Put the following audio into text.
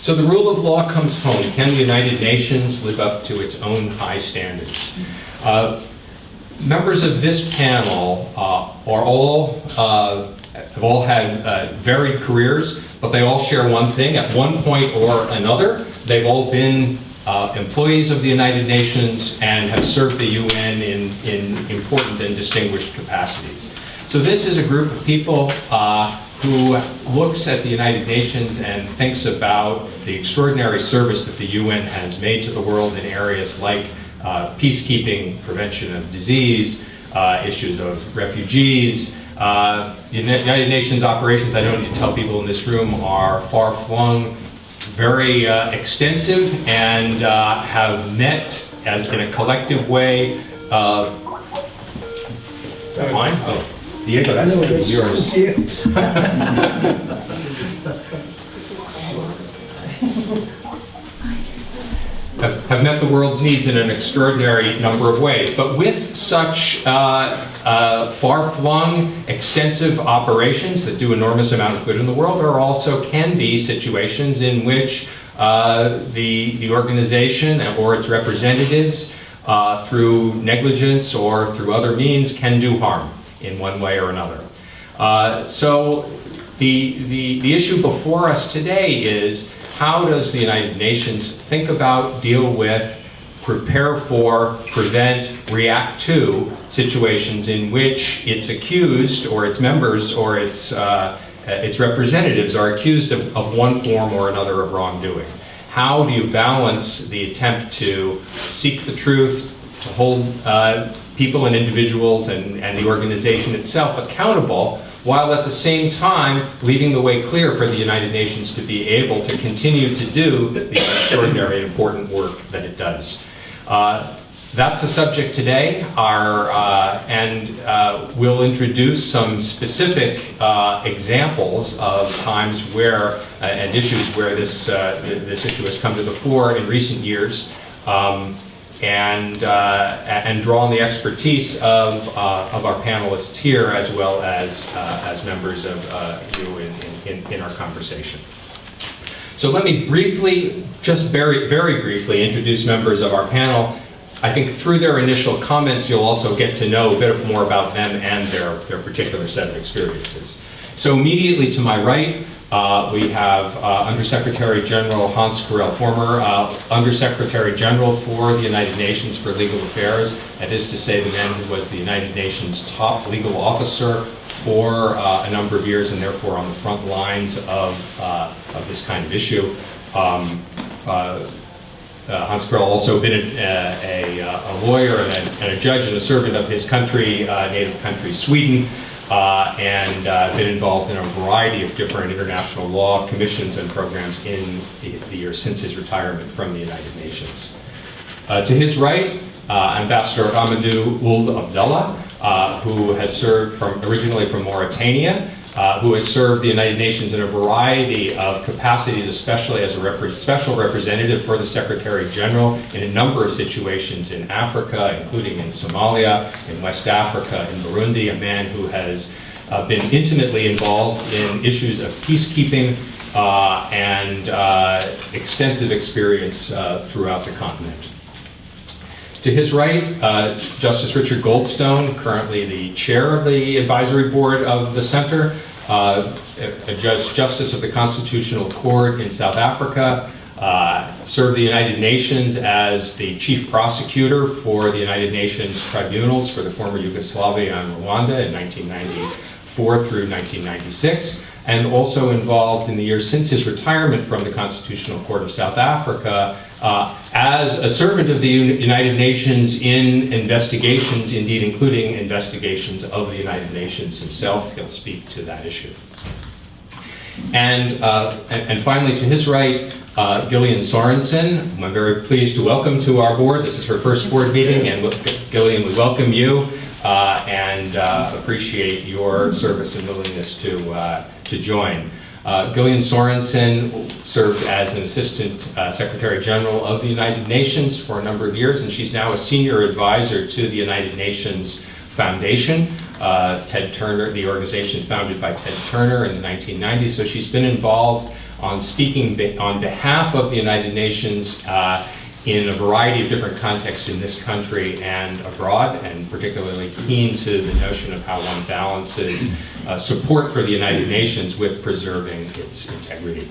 So the rule of law comes home. Can the United Nations live up to its own high standards? Members of this panel have all had varied careers, but they all share one thing. At one point or another, they've all been employees of the United Nations and have served the UN in important and distinguished capacities. So this is a group of people who looks at the United Nations and thinks about the extraordinary service that the UN has made to the world in areas like peacekeeping, prevention of disease, issues of refugees. United Nations operations, I don't need to tell people in this room, are far-flung, very extensive, and have met as in a collective way. Is that mine? Oh, Diego, that's yours. Have met the world's needs in an extraordinary number of ways. But with such far-flung, extensive operations that do enormous amount of good in the world, there also can be situations in which the organization or its representatives, through negligence or through other means, can do harm in one way or another. So the issue before us today is, how does the United Nations think about, deal with, prepare for, prevent, react to situations in which its accused or its members or its representatives are accused of one form or another of wrongdoing? How do you balance the attempt to seek the truth, to hold people and individuals and the organization itself accountable, while at the same time leaving the way clear for the United Nations to be able to continue to do the extraordinary important work that it does? That's the subject today, and we'll introduce some specific examples of times where, and issues where this issue has come to the fore in recent years, and draw on the expertise of our panelists here, as well as members of you in our conversation. So let me briefly, just very briefly, introduce members of our panel. I think through their initial comments, you'll also get to know a bit more about them and their particular set of experiences. So immediately to my right, we have Undersecretary General Hans Corell, former Undersecretary General for the United Nations for Legal Affairs. That is to say, the man who was the United Nations top legal officer for a number of years, and therefore on the front lines of this kind of issue. Hans Corell also been a lawyer and a judge and a servant of his country, native country, Sweden, and been involved in a variety of different international law commissions and programs in the years since his retirement from the United Nations. To his right, Ambassador Amadou Ould Abdallah, who has served originally from Mauritania, who has served the United Nations in a variety of capacities, especially as a special representative for the Secretary General in a number of situations in Africa, including in Somalia, in West Africa, in Burundi, a man who has been intimately involved in issues of peacekeeping and extensive experience throughout the continent. To his right, Justice Richard Goldstone, currently the chair of the advisory board of the center, a justice of the Constitutional Court in South Africa, served the United Nations as the chief prosecutor for the United Nations tribunals for the former Yugoslavia and Rwanda in 1994 through 1996, and also involved in the years since his retirement from the Constitutional Court of South Africa as a servant of the United Nations in investigations, indeed including investigations of the United Nations himself. He'll speak to that issue. And finally, to his right, Gillian Sorensen, whom I'm very pleased to welcome to our board. This is her first board meeting, and Gillian, we welcome you and appreciate your service and willingness to join. Gillian Sorensen served as an Assistant Secretary General of the United Nations for a number of years, and she's now a Senior Advisor to the United Nations Foundation, Ted Turner, the organization founded by Ted Turner in the 1990s. So she's been involved on speaking on behalf of the United Nations in a variety of different contexts in this country and abroad, and particularly keen to the notion of how one balances support for the United Nations with preserving its integrity.